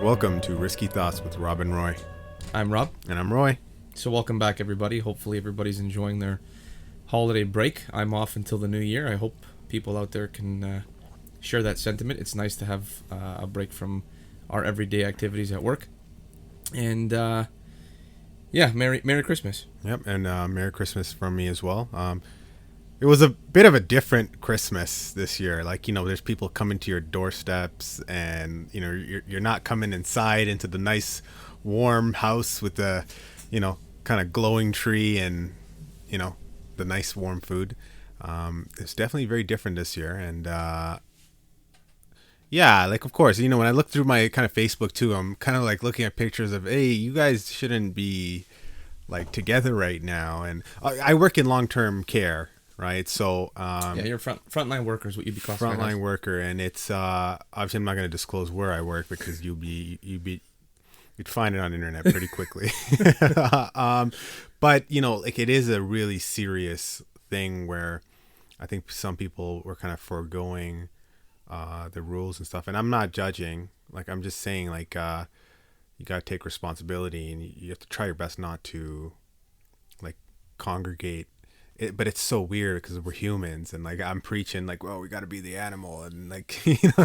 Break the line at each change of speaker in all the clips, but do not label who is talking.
Welcome to Risky Thoughts with Rob and Roy.
I'm Rob.
And I'm Roy.
So welcome back, everybody. Hopefully everybody's enjoying their holiday break. I'm off until the new year. I hope people out there can share that sentiment. It's nice to have a break from our everyday activities at work. And Merry Christmas.
Yep, and Merry Christmas from me as well. It was a bit of a different Christmas this year. Like, there's people coming to your doorsteps and, you're not coming inside into the nice warm house with the, kind of glowing tree and, the nice warm food. It's definitely very different this year. And, of course, when I look through my kind of Facebook too, I'm kind of like looking at pictures of, hey, you guys shouldn't be like together right now. And I work in long-term care. Right, so
you're frontline workers. What you'd be classified
frontline
as.
worker, and it's obviously I'm not going to disclose where I work because you'd find it on the internet pretty quickly. But it is a really serious thing where I think some people were kind of foregoing the rules and stuff, and I'm not judging. Like, I'm just saying, you got to take responsibility, and you have to try your best not to congregate. But it's so weird because we're humans, and I'm preaching well, we got to be the animal and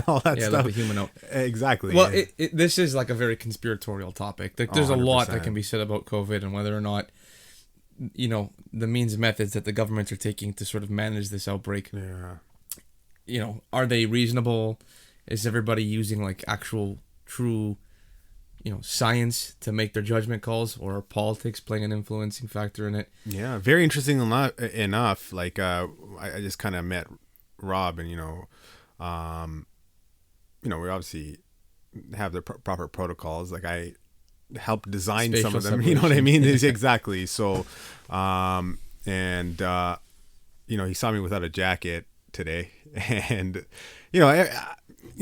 all that stuff.
Let the human out.
Exactly.
Well, this is a very conspiratorial topic. There's a lot that can be said about COVID and whether or not the means and methods that the governments are taking to sort of manage this outbreak.
Yeah.
Are they reasonable? Is everybody using actual true science to make their judgment calls, or are politics playing an influencing factor in it?
Yeah, very interesting enough. I just kind of met Rob, and we obviously have the proper protocols. I helped design
Spatial
some of them.
separation.
You know what I mean? Exactly. So, he saw me without a jacket today, and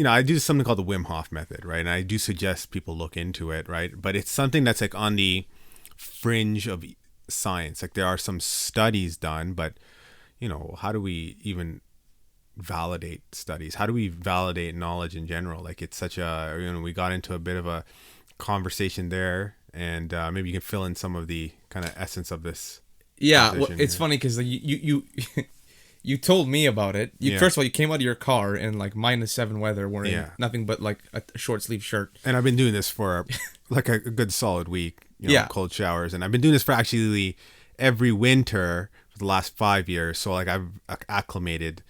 I do something called the Wim Hof method, right? And I do suggest people look into it, right? But it's something that's on the fringe of science. There are some studies done, but how do we even validate studies? How do we validate knowledge in general? It's such a, we got into a bit of a conversation there, and maybe you can fill in some of the kind of essence of this.
Yeah, well, it's funny because you told me about it. First of all, you came out of your car in -7 weather wearing nothing but a short sleeve shirt.
And I've been doing this for a good solid week. Cold showers, and I've been doing this for actually every winter for the last 5 years. So I've acclimated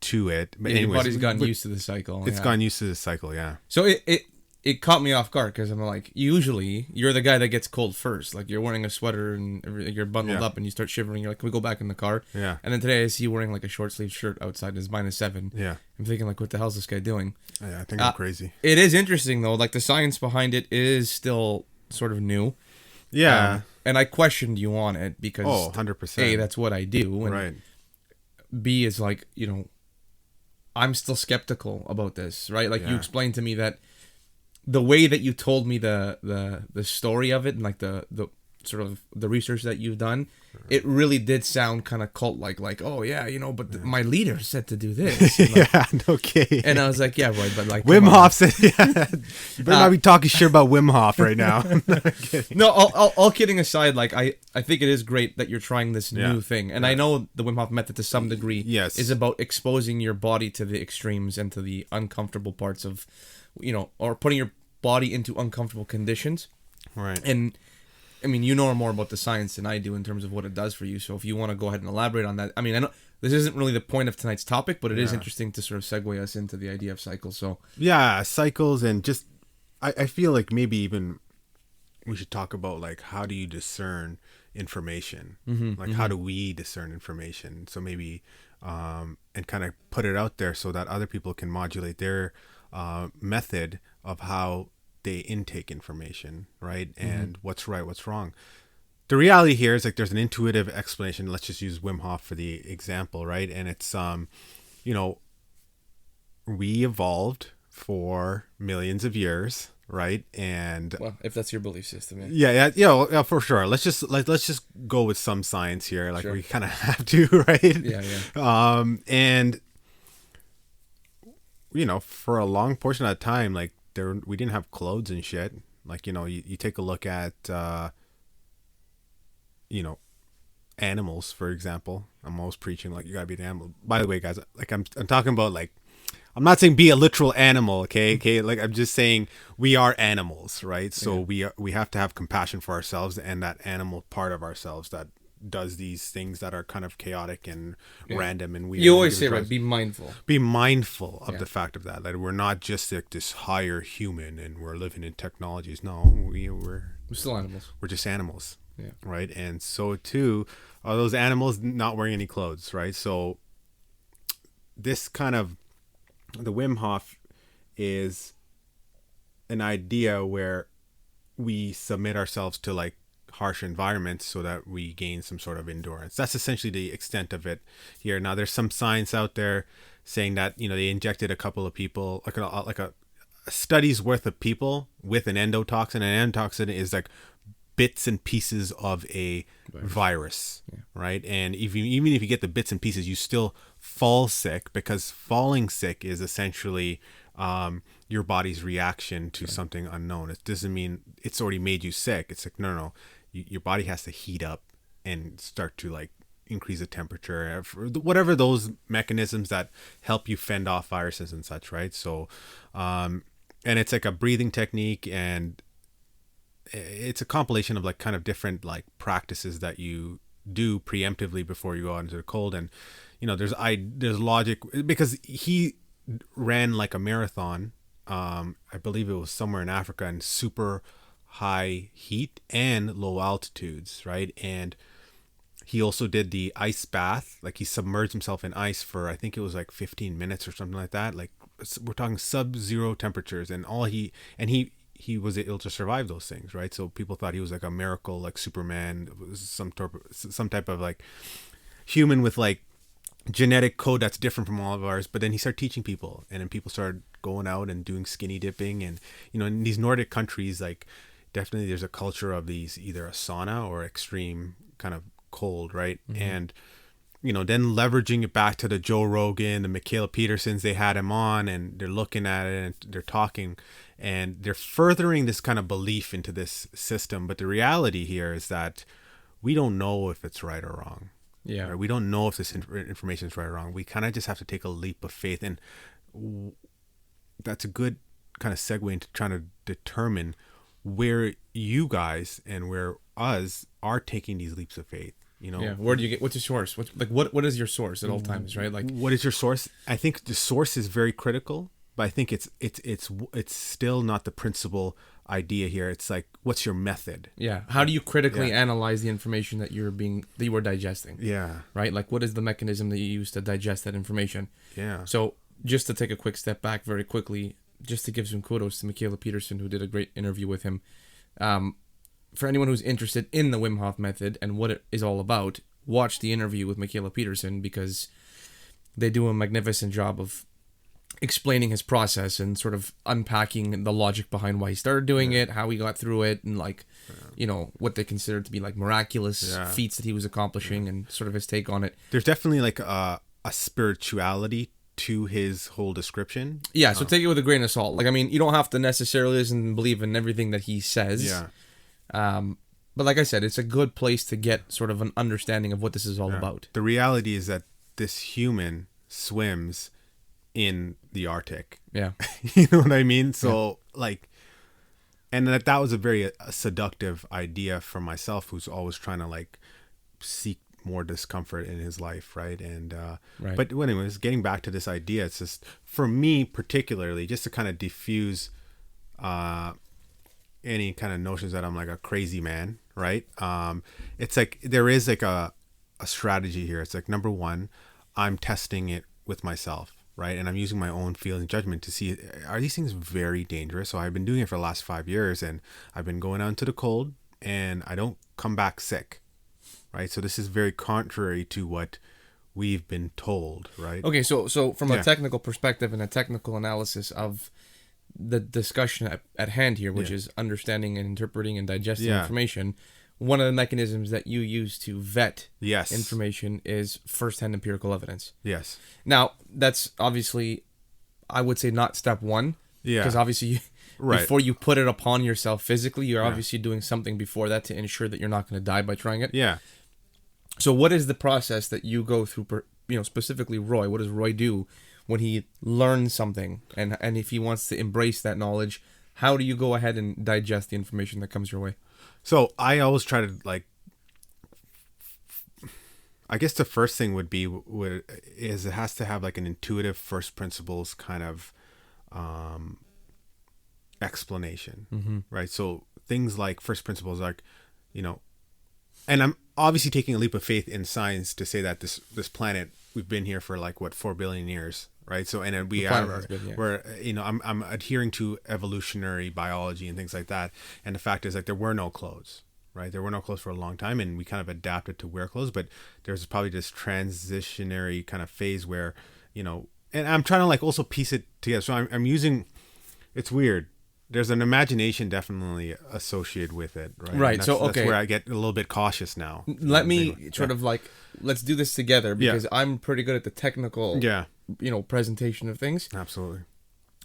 to it. But
your body's gotten used to the cycle.
It's gotten used to the cycle. Yeah.
So it caught me off guard because I'm usually you're the guy that gets cold first. You're wearing a sweater and you're bundled up and you start shivering. You're like, can we go back in the car?
Yeah.
And then today I see you wearing a short sleeve shirt outside and it's -7.
Yeah.
I'm thinking what the hell's this guy doing?
Yeah, I think I'm crazy.
It is interesting though. The science behind it is still sort of new.
Yeah.
And I questioned you on it because
100%.
A, that's what I do. And
right.
B is I'm still skeptical about this, right? You explained to me that the way that you told me the story of it and the sort of the research that you've done, it really did sound kind of cult-like, my leader said to do this. And
Okay.
And I was like, yeah, Roy, but
Wim Hof said, you better not be talking shit about Wim Hof right now.
No, all kidding aside, I think it is great that you're trying this new thing. And I know the Wim Hof method to some degree is about exposing your body to the extremes and to the uncomfortable parts of, or putting your body into uncomfortable conditions.
Right.
And I mean, you know more about the science than I do in terms of what it does for you. So if you want to go ahead and elaborate on that, I mean, I know this isn't really the point of tonight's topic, but it is interesting to sort of segue us into the idea of cycles. So
cycles, and just I feel maybe even we should talk about how do you discern information? How do we discern information? So maybe and kind of put it out there so that other people can modulate their method of how they intake information, right? And what's right, what's wrong. The reality here is there's an intuitive explanation. Let's just use Wim Hof for the example, right? And it's we evolved for millions of years, right? And
if that's your belief system,
yeah, for sure. Let's just go with some science here,
sure.
We kind of have to, right? And for a long portion of time, we didn't have clothes and shit. Like, you take a look at animals, for example. I'm always preaching like you gotta be an animal. By the way, guys, like I'm talking about, like, I'm not saying be a literal animal, okay? Like, I'm just saying we are animals, right? So we have to have compassion for ourselves and that animal part of ourselves that does these things that are kind of chaotic and random and weird.
You always say, right, be mindful.
Be mindful of the fact of that. Like, we're not just like this higher human and we're living in technologies. No, we're
still animals.
We're just animals.
Yeah.
Right. And so too are those animals not wearing any clothes, right? So this kind of, the Wim Hof is an idea where we submit ourselves to like harsh environments so that we gain some sort of endurance. That's essentially the extent of it here. Now, there's some science out there saying that, they injected a couple of people, like a study's worth of people with an endotoxin. An endotoxin is like bits and pieces of a virus, right? And even if you get the bits and pieces, you still fall sick, because falling sick is essentially your body's reaction to something unknown. It doesn't mean it's already made you sick. It's like, no. Your body has to heat up and start to like increase the temperature, whatever those mechanisms that help you fend off viruses and such, right? So, and it's like a breathing technique, and it's a compilation of like kind of different like practices that you do preemptively before you go out into the cold. And there's logic, because he ran like a marathon. I believe it was somewhere in Africa, and super high heat and low altitudes, right? And he also did the ice bath. Like, he submerged himself in ice for, I think it was like 15 minutes or something like that. Like, we're talking sub-zero temperatures, and he was able to survive those things, right? So people thought he was like a miracle, like Superman, some type of like human with like genetic code that's different from all of ours. But then he started teaching people, and then people started going out and doing skinny dipping. And in these Nordic countries, like, definitely there's a culture of these, either a sauna or extreme kind of cold, right? Mm-hmm. And then leveraging it back to the Joe Rogan, the Michaela Petersons, they had him on, and they're looking at it and they're talking, and they're furthering this kind of belief into this system. But the reality here is that we don't know if it's right or wrong.
Yeah.
Right? We don't know if this information is right or wrong. We kind of just have to take a leap of faith. And that's a good kind of segue into trying to determine where you guys and where us are taking these leaps of faith.
Where do you get, what's your source? What is your source at all times, right? Like,
what is your source? I think the source is very critical, but I think it's still not the principal idea here. It's like, what's your method?
Yeah. How do you critically analyze the information that you are digesting?
Yeah.
Right? Like, what is the mechanism that you use to digest that information?
Yeah.
So just to take a quick step back very quickly, just to give some kudos to Michaela Peterson, who did a great interview with him. For anyone who's interested in the Wim Hof method and what it is all about, watch the interview with Michaela Peterson, because they do a magnificent job of explaining his process and sort of unpacking the logic behind why he started doing it, how he got through it, and like, what they consider to be like miraculous feats that he was accomplishing, and sort of his take on it.
There's definitely like a spirituality to his whole description.
Yeah, so take it with a grain of salt. Like, I mean, you don't have to necessarily listen and believe in everything that he says.
Yeah.
But like I said, it's a good place to get sort of an understanding of what this is all about.
The reality is that this human swims in the Arctic.
Yeah.
You know what I mean? So like, and that was a very seductive idea for myself, who's always trying to like seek more discomfort in his life, right? And but anyways, getting back to this idea, it's just, for me particularly, just to kind of diffuse any kind of notions that I'm like a crazy man, right? It's like there is like a strategy here. It's like, number one, I'm testing it with myself, right? And I'm using my own feeling and judgment to see, are these things very dangerous? So I've been doing it for the last 5 years, and I've been going out into the cold, and I don't come back sick, right? So this is very contrary to what we've been told, right?
Okay, so from a technical perspective and a technical analysis of the discussion at hand here, which is understanding and interpreting and digesting information, one of the mechanisms that you use to vet information is first-hand empirical evidence.
Yes.
Now, that's obviously, I would say, not step one.
Yeah.
Because obviously
Right.
before you put it upon yourself physically, you're obviously doing something before that to ensure that you're not going to die by trying it.
Yeah.
So what is the process that you go through, specifically Roy? What does Roy do when he learns something, and if he wants to embrace that knowledge, how do you go ahead and digest the information that comes your way?
So I always try to I guess the first thing would be is it has to have like an intuitive first principles kind of explanation, right? So things like first principles, like, and I'm obviously taking a leap of faith in science to say that this planet, we've been here for like 4 billion years, right? So and we are we're I'm adhering to evolutionary biology and things like that, and the fact is like there were no clothes. Right, there were no clothes for a long time, and we kind of adapted to wear clothes. But there's probably this transitionary kind of phase where, and I'm trying to like also piece it together. So I'm using, it's weird. There's an imagination definitely associated with it, right?
Right. So
that's where I get a little bit cautious now.
Let me sort of like, let's do this together, because I'm pretty good at the technical, presentation of things.
Absolutely.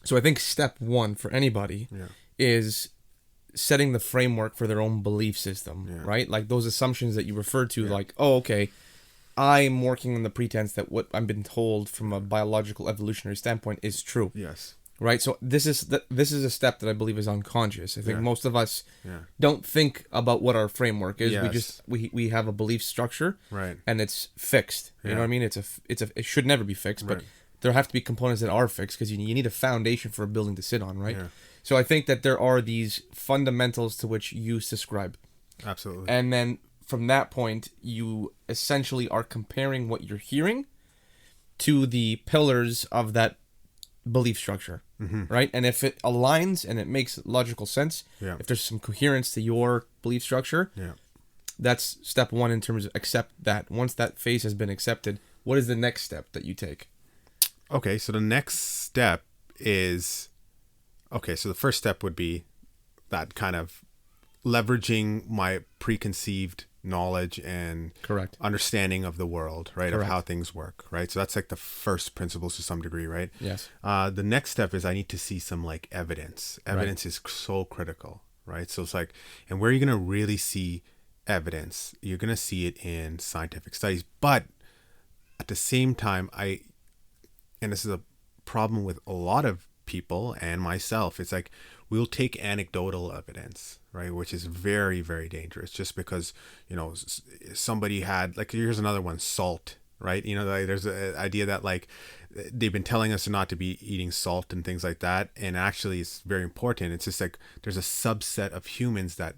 So I think step one for anybody is setting the framework for their own belief system, right? Like those assumptions that you referred to, like, oh, okay, I'm working on the pretense that what I've been told from a biological evolutionary standpoint is true.
Yes.
Right. So this is a step that I believe is unconscious. I think most of us don't think about what our framework is. We just we have a belief structure,
right?
And it's fixed. You know what I mean? It should never be fixed, but there have to be components that are fixed, because you need a foundation for a building to sit on, right? Yeah. So I think that there are these fundamentals to which you subscribe.
Absolutely.
And then from that point, you essentially are comparing what you're hearing to the pillars of that belief structure, right? And if it aligns and it makes logical sense, if there's some coherence to your belief structure, that's step one in terms of accept that. Once that phase has been accepted, what is the next step that you take?
Okay, so the next step is... Okay, so the first step would be that kind of leveraging my preconceived knowledge and understanding of the world, right? Of how things work, right? So that's like the first principles to some degree, right?
Yes.
The next step is I need to see some like evidence. Evidence is so critical, right? So it's like, and where are you going to really see evidence? You're going to see it in scientific studies. But at the same time, and this is a problem with a lot of people and myself, it's like we'll take anecdotal evidence, right, which is very, very dangerous, just because somebody had, like, here's another one, salt, right? There's an idea that like they've been telling us not to be eating salt and things like that, and actually it's very important. It's just like there's a subset of humans that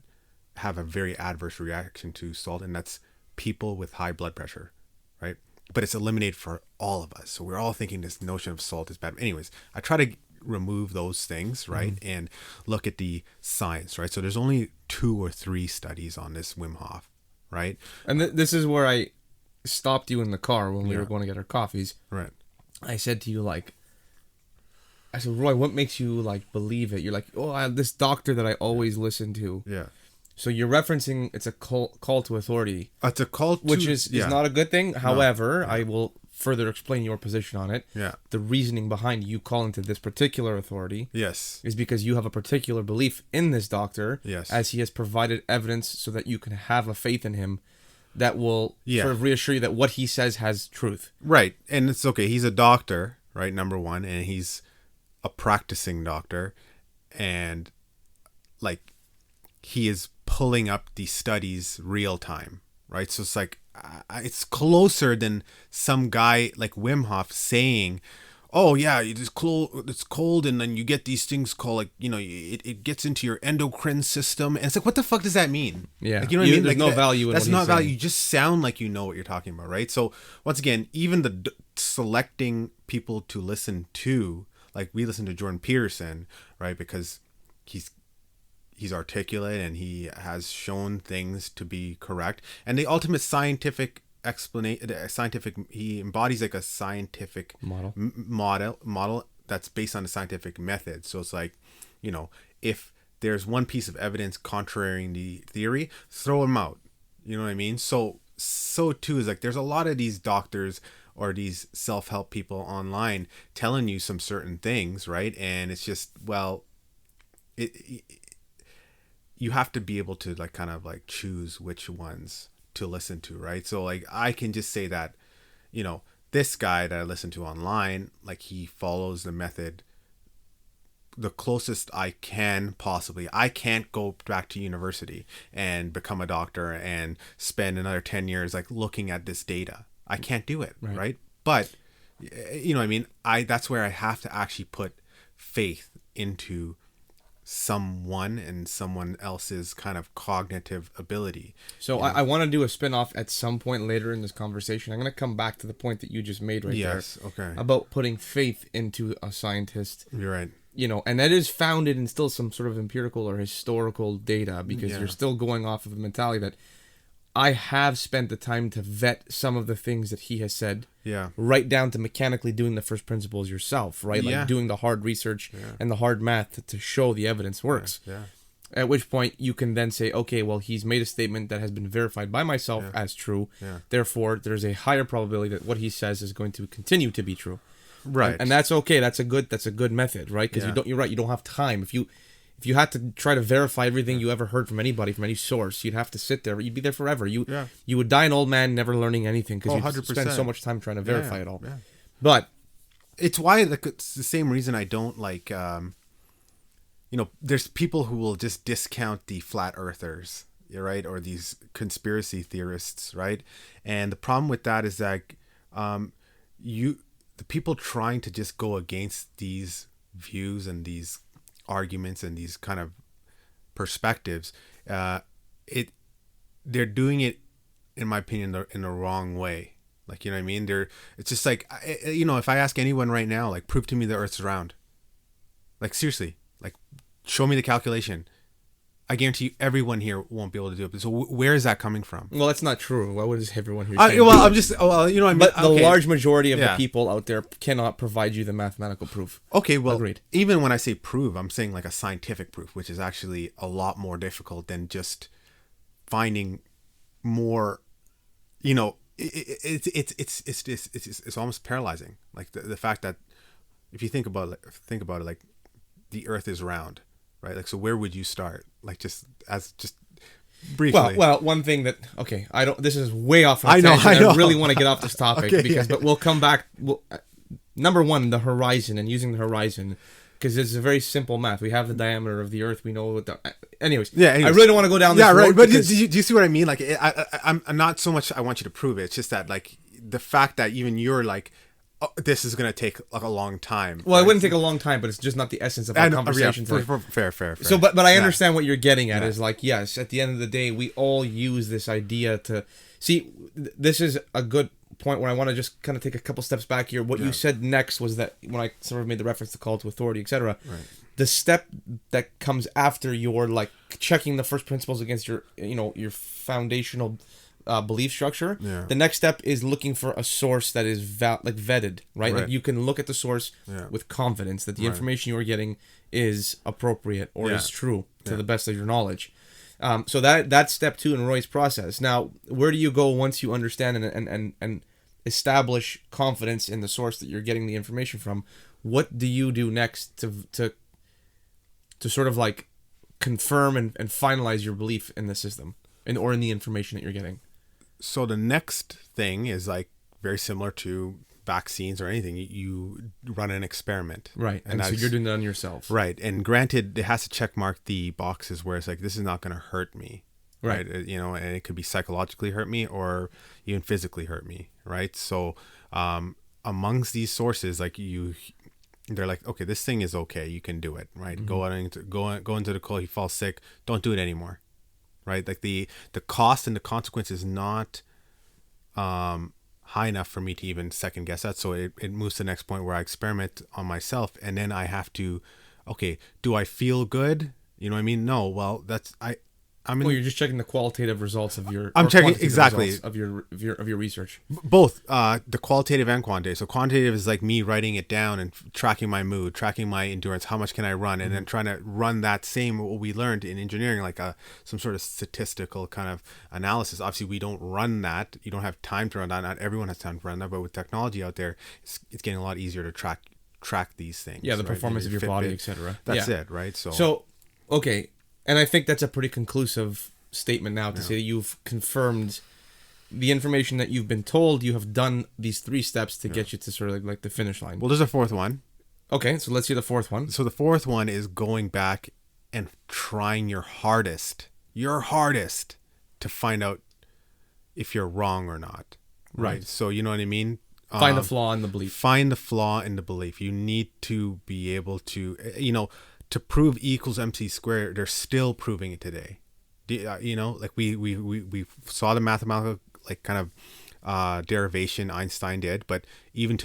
have a very adverse reaction to salt, and that's people with high blood pressure, right? But it's eliminated for all of us, so we're all thinking this notion of salt is bad. Anyways, I try to remove those things, right, and look at the science, right? So there's only 2 or 3 studies on this Wim Hof, right?
And this is where I stopped you in the car when we were going to get our coffees.
Right.
I said to you, like, I said, Roy, what makes you like believe it? You're like, this doctor that I always listen to.
Yeah.
So you're referencing it's a call to authority.
It's a call to...
Which is not a good thing. However, I will further explain your position on it.
Yeah.
The reasoning behind you calling to this particular authority
is
because you have a particular belief in this doctor,
as
he has provided evidence so that you can have a faith in him that will sort of reassure you that what he says has truth.
Right. And it's okay. He's a doctor, right, number one, and he's a practicing doctor, and like he is pulling up these studies real time, right? So it's like it's closer than some guy like Wim Hof saying, oh yeah, it's cold and then you get these things called, like, it gets into your endocrine system, and it's like, what the fuck does that mean?
Like,
you know what I mean?
There's
like,
no value in
that's
what
not
he's
value.
saying.
You just sound like you know what you're talking about, right? So once again, even the selecting people to listen to, like we listen to Jordan Peterson, right, because he's articulate and he has shown things to be correct, and the ultimate scientific he embodies like a scientific model that's based on a scientific method. So it's like, if there's one piece of evidence contrarying the theory, throw them out. You know what I mean? So too is like there's a lot of these doctors or these self-help people online telling you some certain things, right? And it's just, well, you have to be able to like kind of like choose which ones to listen to, right? So like I can just say that, this guy that I listen to online, like he follows the method the closest I can possibly. I can't go back to university and become a doctor and spend another 10 years like looking at this data. I can't do it, right? But I mean, that's where I have to actually put faith into someone and someone else's kind of cognitive ability.
So I want to do a spin-off at some point later in this conversation. I'm going to come back to the point that you just made there.
Yes, okay.
About putting faith into a scientist.
You're right.
And that is founded in still some sort of empirical or historical data, because you're still going off of a mentality that I have spent the time to vet some of the things that he has said.
Yeah.
Right down to mechanically doing the first principles yourself, right? Like doing the hard research and the hard math to show the evidence works.
Yeah.
At which point you can then say, okay, well, he's made a statement that has been verified by myself as true. Yeah. Therefore, there's a higher probability that what he says is going to continue to be true.
Right.
And that's okay. That's a good method, right? Because you're right. You don't have time. If you had to try to verify everything you ever heard from anybody, from any source, you'd have to sit there. You'd be there forever. You would die an old man never learning anything, because you'd spend so much time trying to verify it all. Yeah. But
it's why it's the same reason I don't like, there's people who will just discount the flat earthers, right? Or these conspiracy theorists, right? And the problem with that is that the people trying to just go against these views and these arguments and these kind of perspectives, they're doing it, in my opinion, in the wrong way. Like, you know what I mean? It's just like, if I ask anyone right now, like, prove to me the Earth's round. Like, seriously, like, show me the calculation. I guarantee you everyone here won't be able to do it. So where is that coming from?
Well, that's not true. Why would everyone here say
I'm just, what I mean?
But the large majority of the people out there cannot provide you the mathematical proof.
Okay, well,
agreed.
Even when I say prove, I'm saying like a scientific proof, which is actually a lot more difficult than just finding more, it's almost paralyzing. Like the fact that if you think about it, like the Earth is round. Right, like, so where would you start? Like, just briefly.
Well, one thing that I don't. This is way off. I know. I really want to get off this topic but we'll come back. Number one, the horizon, and using the horizon, because it's a very simple math. We have the diameter of the Earth. We know what the. Anyways, I really don't want to go down this road.
Yeah, right. But do you see what I mean? Like, I'm not so much. I want you to prove it. It's just that, like, the fact that even you're like, this is going to take like a long time.
Well, it wouldn't take a long time, but it's just not the essence of our conversation.
Fair.
So, but I understand what you're getting at is like, yes, at the end of the day, we all use this idea to see. This is a good point where I want to just kind of take a couple steps back here. What you said next was that when I sort of made the reference to call to authority, etc. Right. The step that comes after your like checking the first principles against your your foundational belief structure. Yeah. The next step is looking for a source that is vetted, right? Like you can look at the source with confidence that the information you are getting is appropriate or is true to the best of your knowledge. So that's step 2 in Roy's process. Now, where do you go once you understand and establish confidence in the source that you're getting the information from? What do you do next to sort of like confirm and finalize your belief in the system or in the information that you're getting?
So the next thing is like very similar to vaccines or anything. You run an experiment. Right.
And so you're doing that on yourself.
Right. And granted, it has to check mark the boxes where it's like, this is not going to hurt me. Right. And it could be psychologically hurt me or even physically hurt me. Right. So amongst these sources, like they're like, okay, this thing is okay. You can do it. Right. Mm-hmm. Go into the cold. You fall sick. Don't do it anymore. Right, like the cost and the consequence is not high enough for me to even second guess that. So it moves to the next point where I experiment on myself, and then I have to, okay, do I feel good? You know what I mean? No. Well, you're
just checking the qualitative results of your.
I'm checking exactly
of your research.
Both the qualitative and quantitative. So quantitative is like me writing it down and tracking my mood, tracking my endurance, how much can I run, and then trying to run that same what we learned in engineering, like some sort of statistical kind of analysis. Obviously, we don't run that. You don't have time to run that. Not everyone has time to run that. But with technology out there, it's getting a lot easier to track these things.
Yeah, the performance of your body, etc.
That's it, right?
So Okay, and I think that's a pretty conclusive statement now to say that you've confirmed the information that you've been told. You have done these 3 steps to get you to sort of like the finish line.
Well, there's a fourth one.
Okay, so let's hear the 4th one.
So the fourth one is going back and trying your hardest to find out if you're wrong or not. Right. So you know what I mean?
Find the flaw in the belief.
Find the flaw in the belief. You need to be able to, to prove E equals MC squared, they're still proving it today. Like we saw the mathematical, like kind of derivation Einstein did, but even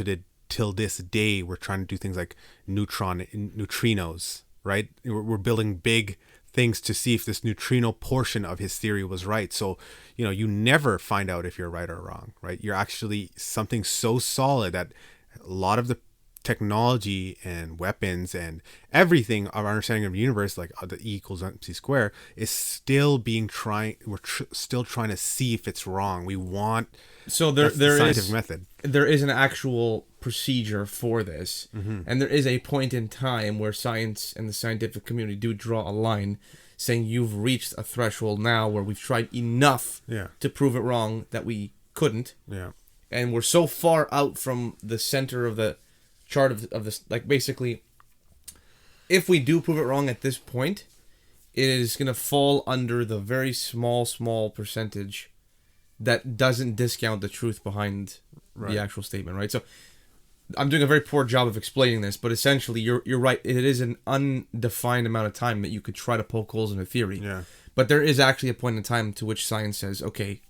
till this day, we're trying to do things like neutrinos, right? We're building big things to see if this neutrino portion of his theory was right. So, you never find out if you're right or wrong, right? You're actually something so solid that a lot of the technology and weapons and everything of our understanding of the universe, like the E equals MC squared, is still we're still trying to see if it's wrong. We want
there
scientific
is
method.
There is an actual procedure for this, and there is a point in time where science and the scientific community do draw a line, saying you've reached a threshold now where we've tried enough to prove it wrong that we couldn't, and we're so far out from the center of the chart of this, like basically, if we do prove it wrong at this point, it is going to fall under the very small percentage that doesn't discount the truth behind the actual statement, right? So I'm doing a very poor job of explaining this, but essentially you're right. It is an undefined amount of time that you could try to poke holes in a theory.
Yeah.
But there is actually a point in time to which science says, okay,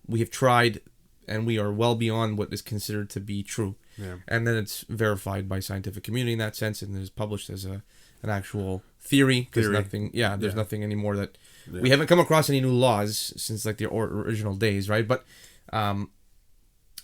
we have tried and we are well beyond what is considered to be true.
Yeah.
And then it's verified by scientific community in that sense, and it is published as an actual theory. There's nothing anymore that we haven't come across any new laws since like the original days, right? But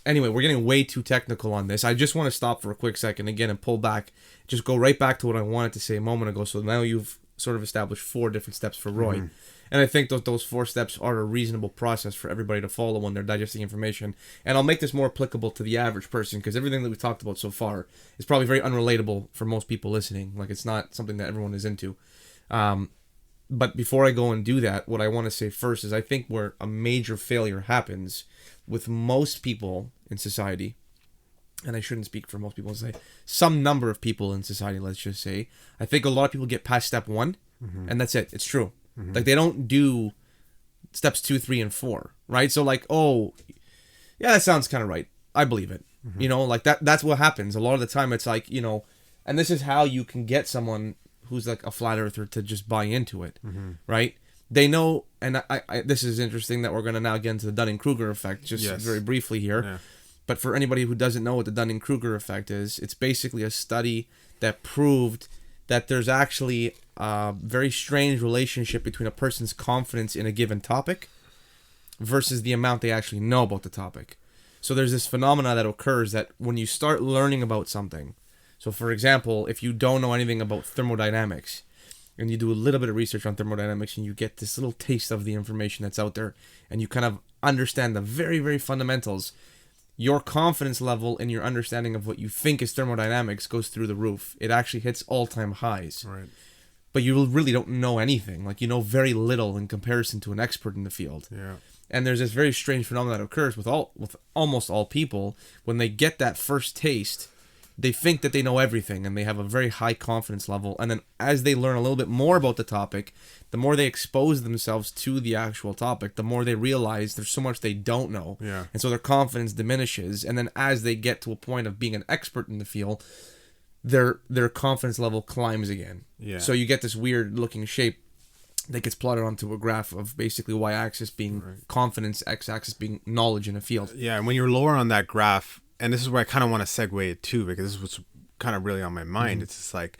anyway, we're getting way too technical on this. I just want to stop for a quick second again and pull back, just go right back to what I wanted to say a moment ago. So now you've sort of established 4 different steps for Roy. And I think that those 4 steps are a reasonable process for everybody to follow when they're digesting information. And I'll make this more applicable to the average person, because everything that we've talked about so far is probably very unrelatable for most people listening. Like, it's not something that everyone is into. But before I go and do that, what I want to say first is I think where a major failure happens with most people in society, and I shouldn't speak for most people, say some number of people in society, let's just say, I think a lot of people get past step 1, and that's it. It's true. Like, they don't do steps 2, 3, and 4, right? So like, oh, yeah, that sounds kind of right. I believe it. Like that's what happens. A lot of the time it's like, and this is how you can get someone who's like a flat earther to just buy into it, right? They know, and I this is interesting that we're going to now get into the Dunning-Kruger effect just very briefly here. Yeah. But for anybody who doesn't know what the Dunning-Kruger effect is, it's basically a study that proved that there's actually a very strange relationship between a person's confidence in a given topic versus the amount they actually know about the topic. So there's this phenomena that occurs that when you start learning about something, so for example, if you don't know anything about thermodynamics and you do a little bit of research on thermodynamics and you get this little taste of the information that's out there and you kind of understand the very, very fundamentals, your confidence level in your understanding of what you think is thermodynamics goes through the roof. It actually hits all-time highs.
Right.
But you really don't know anything. Like, you know very little in comparison to an expert in the field.
Yeah.
And there's this very strange phenomenon that occurs with almost all people. When they get that first taste, they think that they know everything and they have a very high confidence level. And then as they learn a little bit more about the topic, the more they expose themselves to the actual topic, the more they realize there's so much they don't know.
Yeah.
And so their confidence diminishes. And then as they get to a point of being an expert in the field, their confidence level climbs again.
Yeah.
So you get this weird looking shape that gets plotted onto a graph of basically y-axis being confidence, x-axis being knowledge in a field.
Yeah, and when you're lower on that graph, and this is where I kind of want to segue it too, because this is what's kind of really on my mind. It's just like,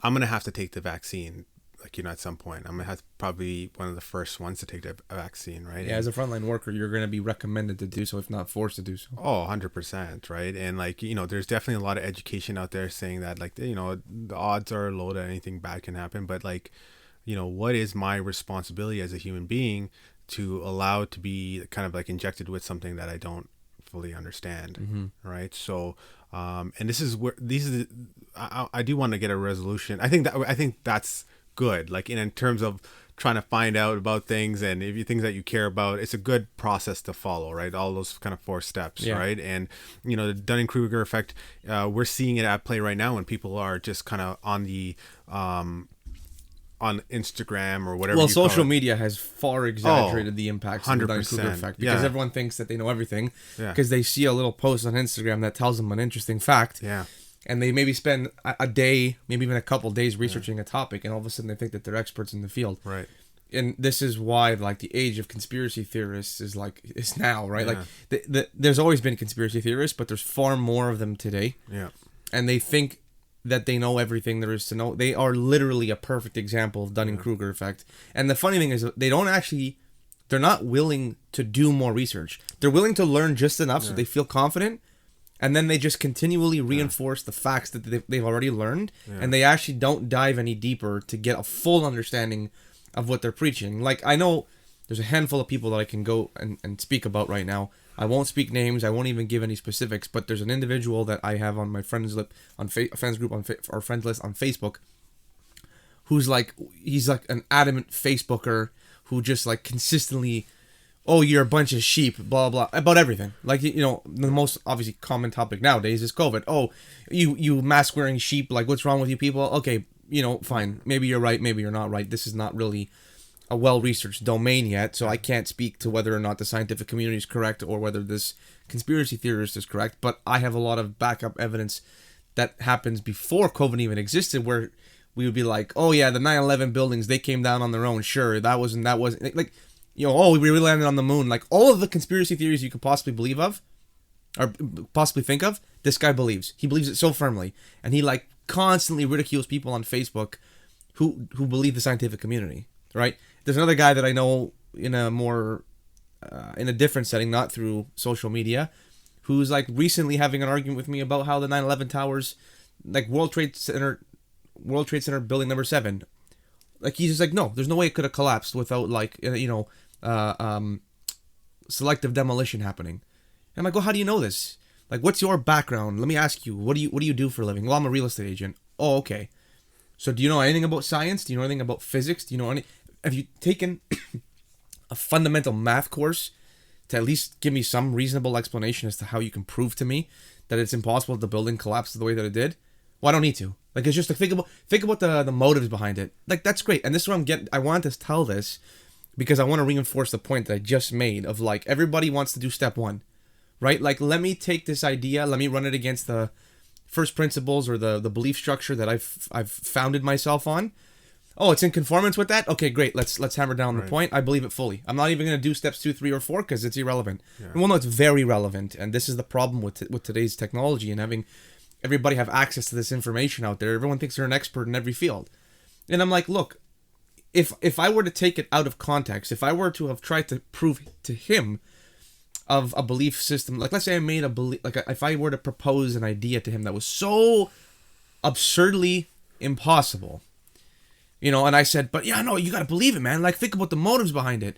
I'm going to have to take the vaccine, like, at some point. I'm going to have to probably one of the first ones to take the vaccine, right?
Yeah, as a frontline worker, you're going to be recommended to do so, if not forced to do so.
Oh, 100%, right? And like, there's definitely a lot of education out there saying that, like, the odds are low that anything bad can happen, but like, what is my responsibility as a human being to allow it to be kind of like injected with something that I don't fully understand, right? So, and this is where I do want to get a resolution. I think that's good. Like in terms of trying to find out about things, and if you things that you care about, it's a good process to follow, right? All those kind of 4 steps, right? And the Dunning-Kruger effect, we're seeing it at play right now when people are just kind of on the on Instagram or whatever.
Well, social media has far exaggerated the impacts of the
100%.
Dunning-Kruger effect, because everyone thinks that they know everything because they see a little post on Instagram that tells them an interesting fact.
Yeah.
And they maybe spend a day, maybe even a couple days researching a topic, and all of a sudden they think that they're experts in the field.
Right.
And this is why, like, the age of conspiracy theorists is now, right? Like, there's always been conspiracy theorists, but there's far more of them today.
Yeah.
And they think that they know everything there is to know. They are literally a perfect example of Dunning-Kruger effect. And the funny thing is, they're not willing to do more research. They're willing to learn just enough so they feel confident. And then they just continually reinforce the facts that they've already learned. Yeah. And they actually don't dive any deeper to get a full understanding of what they're preaching. Like, I know there's a handful of people that I can go and speak about right now. I won't speak names. I won't even give any specifics. But there's an individual that I have on my friends list on friends list on Facebook, who's like, he's like an adamant Facebooker who just like consistently, oh, you're a bunch of sheep, blah, blah, about everything. Like, the most obviously common topic nowadays is COVID. Oh, you mask-wearing sheep, like, what's wrong with you people? Okay, fine. Maybe you're right, maybe you're not right. This is not really a well-researched domain yet, so I can't speak to whether or not the scientific community is correct or whether this conspiracy theorist is correct, but I have a lot of backup evidence that happens before COVID even existed, where we would be like, oh, yeah, the 9/11 buildings, they came down on their own. Sure, that wasn't, like, oh, we landed on the moon. Like, all of the conspiracy theories you could possibly believe of, or possibly think of, this guy believes. He believes it so firmly. And he, like, constantly ridicules people on Facebook who believe the scientific community, right? There's another guy that I know in a more, in a different setting, not through social media, who's, like, recently having an argument with me about how the 9/11 towers, like, World Trade Center building number 7, like, he's just like, no, there's no way it could have collapsed without, like, selective demolition happening. And I'm like, well, how do you know this? Like, what's your background? Let me ask you, what do you do for a living? Well, I'm a real estate agent. Oh, okay. So do you know anything about science? Do you know anything about physics? Do you know have you taken a fundamental math course to at least give me some reasonable explanation as to how you can prove to me that it's impossible that the building collapsed the way that it did? Well, I don't need to. Like, it's just like, think about the motives behind it. Like, that's great. And this is what I'm getting. I want to tell this because I want to reinforce the point that I just made of, like, everybody wants to do step 1, right? Like, let me take this idea, let me run it against the first principles or the belief structure that I've founded myself on. Oh, it's in conformance with that? Okay, great. Let's hammer down the point. I believe it fully. I'm not even going to do steps 2, 3, or 4 because it's irrelevant. Yeah. Well, no, it's very relevant. And this is the problem with today's technology and having everybody have access to this information out there. Everyone thinks they're an expert in every field. And I'm like, look, if I were to take it out of context, if I were to have tried to prove to him of a belief system, like, let's say I made a belief, like, if I were to propose an idea to him that was so absurdly impossible, and I said, but yeah, no, you got to believe it, man. Like, think about the motives behind it.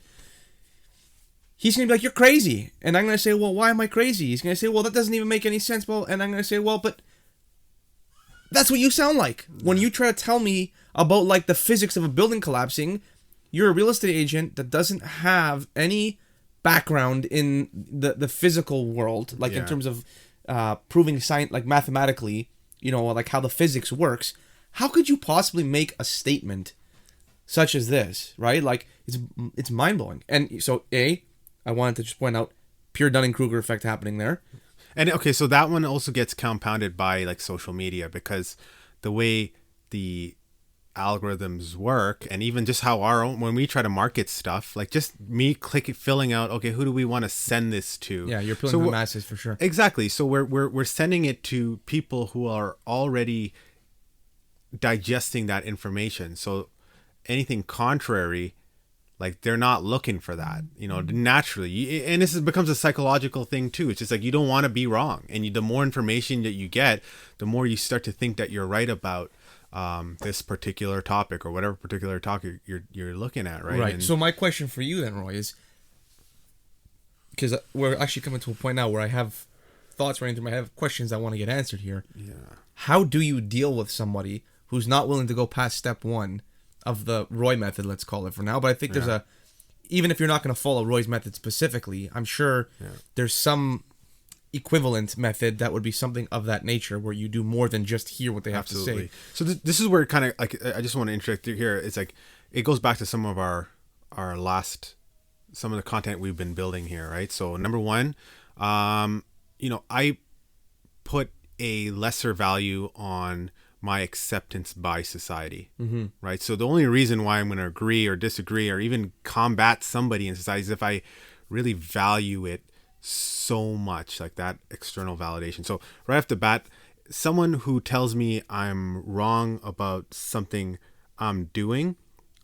He's going to be like, you're crazy. And I'm going to say, well, why am I crazy? He's going to say, well, that doesn't even make any sense. Well, and I'm going to say, well, but that's what you sound like. When you try to tell me about, like, the physics of a building collapsing, you're a real estate agent that doesn't have any background in the physical world, like, in terms of proving science, like, mathematically, like, how the physics works. How could you possibly make a statement such as this, right? Like, it's mind-blowing. And so, I wanted to just point out pure Dunning-Kruger effect happening there.
And, okay, so that one also gets compounded by, like, social media, because the way the algorithms work, and even just how when we try to market stuff, like, just me filling out, okay, who do we want to send this to?
Yeah, you're appealing to the masses for sure.
Exactly. So we're sending it to people who are already digesting that information. So anything contrary, like, they're not looking for that, naturally. And this becomes a psychological thing too. It's just like, you don't want to be wrong. And the more information that you get, the more you start to think that you're right about this particular topic or whatever particular topic you're looking at, right?
Right. So my question for you then, Roy, is, because we're actually coming to a point now where I have thoughts running through my head, I have questions I want to get answered here.
Yeah.
How do you deal with somebody who's not willing to go past step 1 the Roy method, let's call it for now. But I think there's even if you're not going to follow Roy's method specifically, I'm sure there's some equivalent method that would be something of that nature where you do more than just hear what they have to say.
So this is where kind of like, I just want to interject here. It's like, it goes back to some of some of the content we've been building here, right? So number one, I put a lesser value on my acceptance by society, right? So the only reason why I'm going to agree or disagree or even combat somebody in society is if I really value it so much, like that external validation. So right off the bat, someone who tells me I'm wrong about something I'm doing,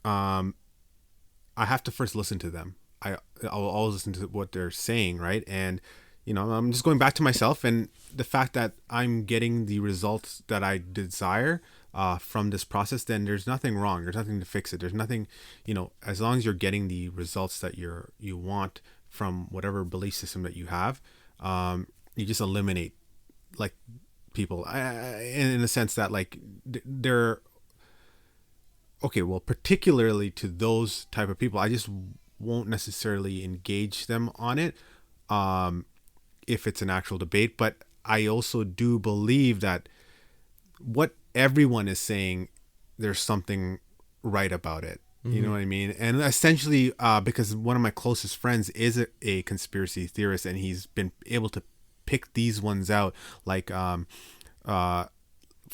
I have to first listen to them. I'll always listen to what they're saying, right? And I'm just going back to myself and the fact that I'm getting the results that I desire from this process, then there's nothing wrong. There's nothing to fix it. There's nothing, as long as you're getting the results that you want from whatever belief system that you have, you just eliminate like people in the sense that like they're okay. Well, particularly to those type of people, I just won't necessarily engage them on it. If it's an actual debate, but I also do believe that what everyone is saying, there's something right about it. You know what I mean? And essentially, because one of my closest friends is a conspiracy theorist, and he's been able to pick these ones out, like, for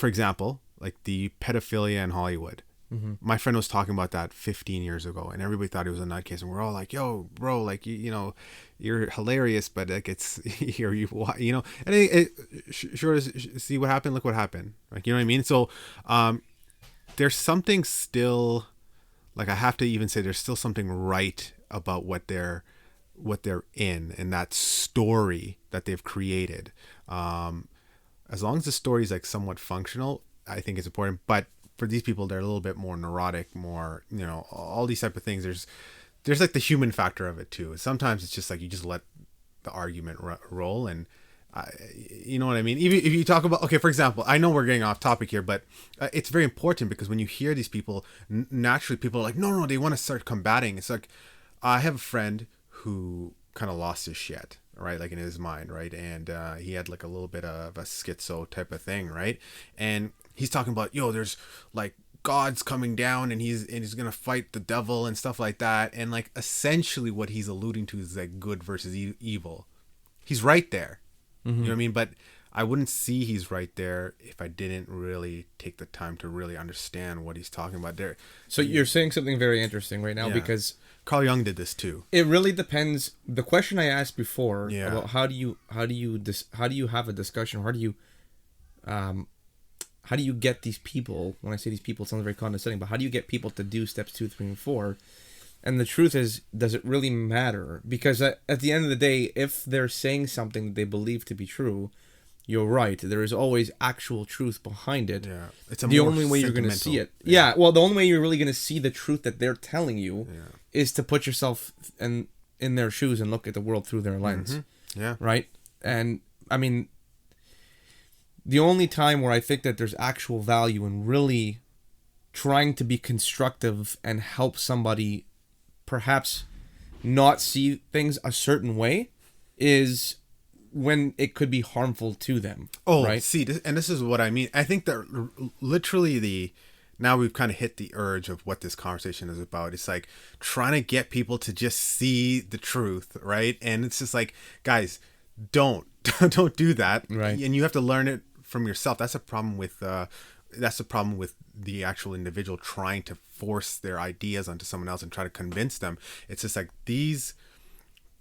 example, like the pedophilia in Hollywood. My friend was talking about that 15 years ago, and everybody thought he was a nutcase, and we're all like, "Yo, bro, like you're hilarious, but like it's here, and sure, see what happened. Look what happened. Like, you know what I mean? So, there's something still, like I have to even say, there's still something right about what they're in and that story that they've created. As long as the story is like somewhat functional, I think it's important, but for these people, they're a little bit more neurotic, more, all these type of things. There's like the human factor of it too. Sometimes it's just like you just let the argument roll, and you know what I mean? Even if you talk about, okay, for example, I know we're getting off topic here, but it's very important because when you hear these people, naturally people are like, no, they want to start combating. It's like, I have a friend who kind of lost his shit, right? Like in his mind, right? And he had like a little bit of a schizo type of thing, right? And he's talking about, there's like God's coming down and he's gonna fight the devil and stuff like that. And like essentially what he's alluding to is like good versus evil. He's right there. You know what I mean? But I wouldn't see he's right there if I didn't really take the time to really understand what he's talking about there.
So you're saying something very interesting right now, because
Carl Jung did this too.
It really depends. The question I asked before about how do you have a discussion, how do you get these people, when I say these people, it sounds very condescending, but how do you get people to do steps 2, 3, and 4? And the truth is, does it really matter? Because at the end of the day, if they're saying something that they believe to be true, you're right. There is always actual truth behind it.
Yeah.
It's the only way you're going to see it. Yeah. Well, the only way you're really going to see the truth that they're telling you is to put yourself in their shoes and look at the world through their lens.
Yeah.
Right? And, I mean, the only time where I think that there's actual value in really trying to be constructive and help somebody perhaps not see things a certain way is when it could be harmful to them.
Oh,
right?
See, this is what I mean. I think that literally now we've kind of hit the urge of what this conversation is about. It's like trying to get people to just see the truth, right? And it's just like, guys, don't do that.
Right.
And you have to learn it from yourself. That's a problem with the actual individual trying to force their ideas onto someone else and try to convince them. It's just like these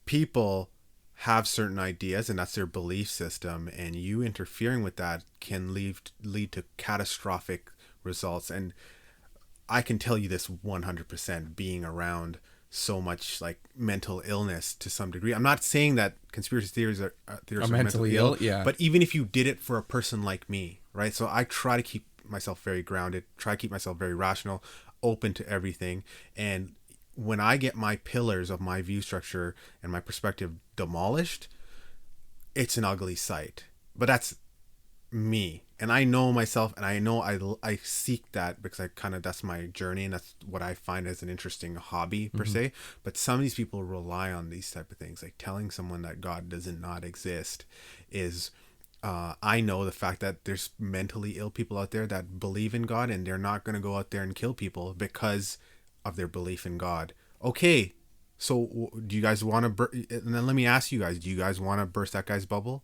people have certain ideas and that's their belief system, and you interfering with that can lead to catastrophic results. And I can tell you this 100%, being around so much like mental illness to some degree. I'm not saying that conspiracy theories are mentally ill, but even if you did it for a person like me, right? So I try to keep myself very grounded, try to keep myself very rational, open to everything. And when I get my pillars of my view structure and my perspective demolished, it's an ugly sight. But that's me, and I know myself, and I know I seek that because that's my journey, and that's what I find as an interesting hobby per se. But some of these people rely on these type of things, like telling someone that God doesn't not exist is. I know the fact that there's mentally ill people out there that believe in God, and they're not going to go out there and kill people because of their belief in God. Okay, so do you guys want to? And then let me ask you guys: do you guys want to burst that guy's bubble?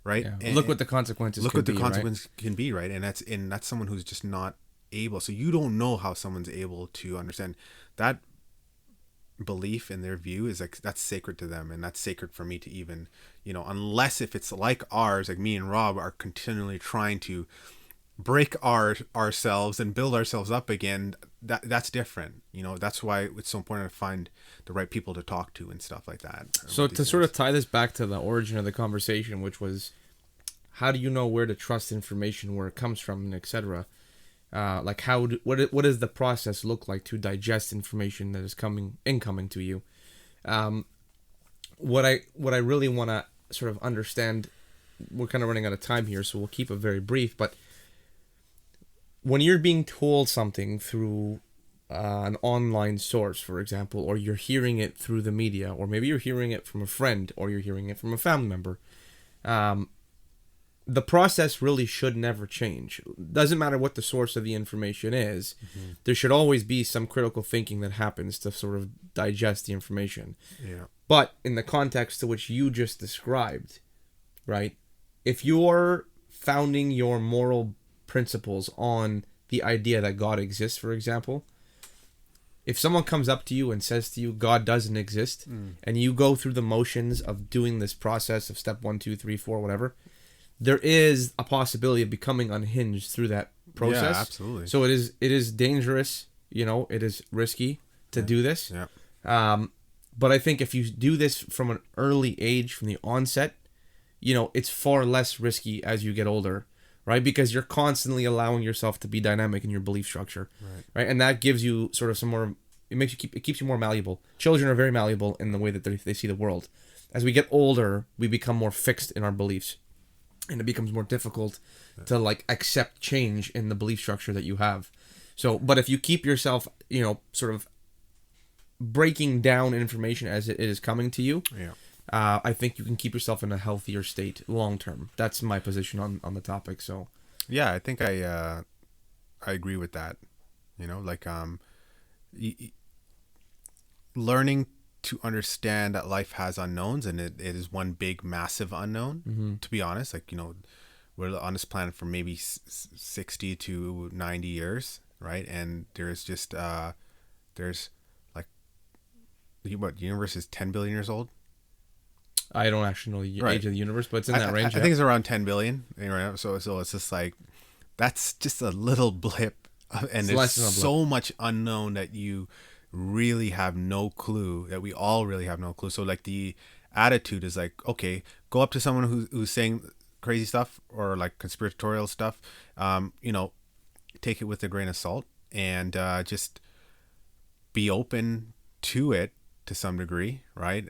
Right.
Yeah.
And
look what the consequences.
Look
could
what the
be,
consequences can be, right? And that's someone who's just not able. So you don't know how someone's able to understand that belief in their view is like that's sacred to them, and that's sacred for me to even, unless if it's like ours, like me and Rob are continually trying to break ourselves and build ourselves up again. That's different. That's why it's so important to find the right people to talk to and stuff like that.
So to sort of tie this back to the origin of the conversation, which was, how do you know where to trust information, where it comes from, and etc. Like what does the process look like to digest information that is incoming to you? What I really want to sort of understand, we're kind of running out of time here, so we'll keep it very brief, but when you're being told something through an online source, for example, or you're hearing it through the media, or maybe you're hearing it from a friend, or you're hearing it from a family member, the process really should never change. Doesn't matter what the source of the information is, there should always be some critical thinking that happens to sort of digest the information.
Yeah.
But in the context to which you just described, right, if you're founding your moral principles on the idea that God exists, for example, if someone comes up to you and says to you God doesn't exist, and you go through the motions of doing this process of step 1, 2, 3, 4, whatever, there is a possibility of becoming unhinged through that process.
Yeah, absolutely.
So it is dangerous, it is risky to do this.
Yeah.
But I think if you do this from an early age, from the onset, it's far less risky as you get older, right? Because you're constantly allowing yourself to be dynamic in your belief structure, right? And that gives you sort of some more. It keeps you more malleable. Children are very malleable in the way that they see the world. As we get older, we become more fixed in our beliefs, and it becomes more difficult to accept change in the belief structure that you have. So, but if you keep yourself, sort of breaking down information as it is coming to you, I think you can keep yourself in a healthier state long term. That's my position on the topic. So,
yeah, I think I agree with that. Learning to understand that life has unknowns, and it is one big massive unknown. To be honest, we're on this planet for maybe 60 to 90 years, right? And there's just there's what, the universe is 10 billion years old.
I don't actually know the age of the universe, but it's in that range.
I think it's around 10 billion. Right? So it's just that's just a little blip, and there's so much unknown that you really have no clue, that we all really have no clue. So the attitude is okay, go up to someone who's saying crazy stuff or conspiratorial stuff, take it with a grain of salt, and just be open to it to some degree, right?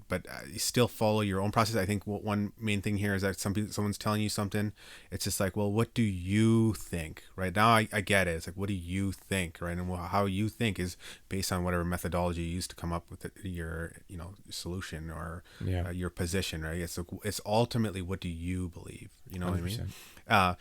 But you still follow your own process. I think one main thing here is that someone's telling you something, it's just well, what do you think? Right now, I get it. It's what do you think, right? And how you think is based on whatever methodology you use to come up with your solution or your position, right? It's ultimately, what do you believe? You know 100%. What I mean?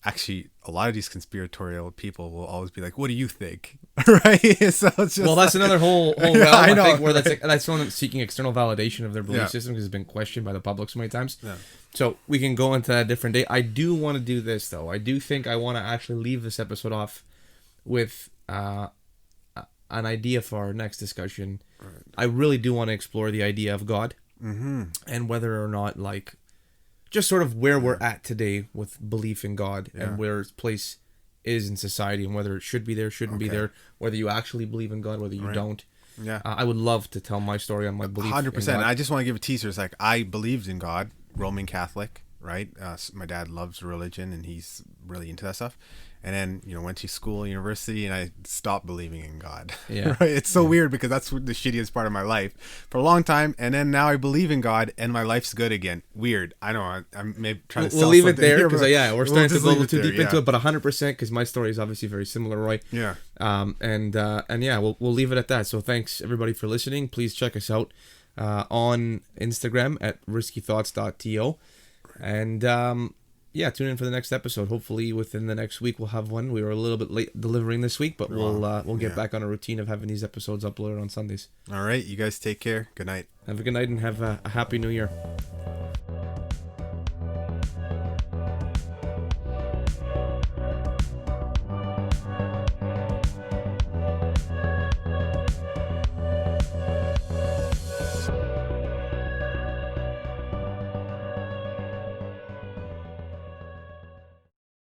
Actually, a lot of these conspiratorial people will always be what do you think? Right? So it's just
that's another whole realm, I think, where that's someone seeking external validation of their belief system, because it's been questioned by the public so many times. Yeah. So we can go into that a different day. I do want to do this, though. I do think I want to actually leave this episode off with an idea for our next discussion. Right. I really do want to explore the idea of God, and whether or not just sort of where we're at today with belief in God, and where its place is in society, and whether it should be there, shouldn't be there, whether you actually believe in God, whether you don't. Yeah. I would love to tell my story on my belief 100%.
I just want to give a teaser. It's I believed in God, Roman Catholic, right? My dad loves religion and he's really into that stuff. And then, went to school, university, and I stopped believing in God.
Yeah.
Right? It's so weird because that's the shittiest part of my life for a long time. And then now I believe in God and my life's good again. Weird. I know. I'm maybe trying to
We'll leave it there because, we're starting to go a little too deep into it, but 100% because my story is obviously very similar, Roy.
Yeah.
And yeah, we'll leave it at that. So thanks, everybody, for listening. Please check us out on Instagram at riskythoughts.to. And yeah, tune in for the next episode. Hopefully within the next week we'll have one. We were a little bit late delivering this week, but we'll get back on a routine of having these episodes uploaded on Sundays.
All right, you guys take care. Good night.
Have a good night and have a happy new year.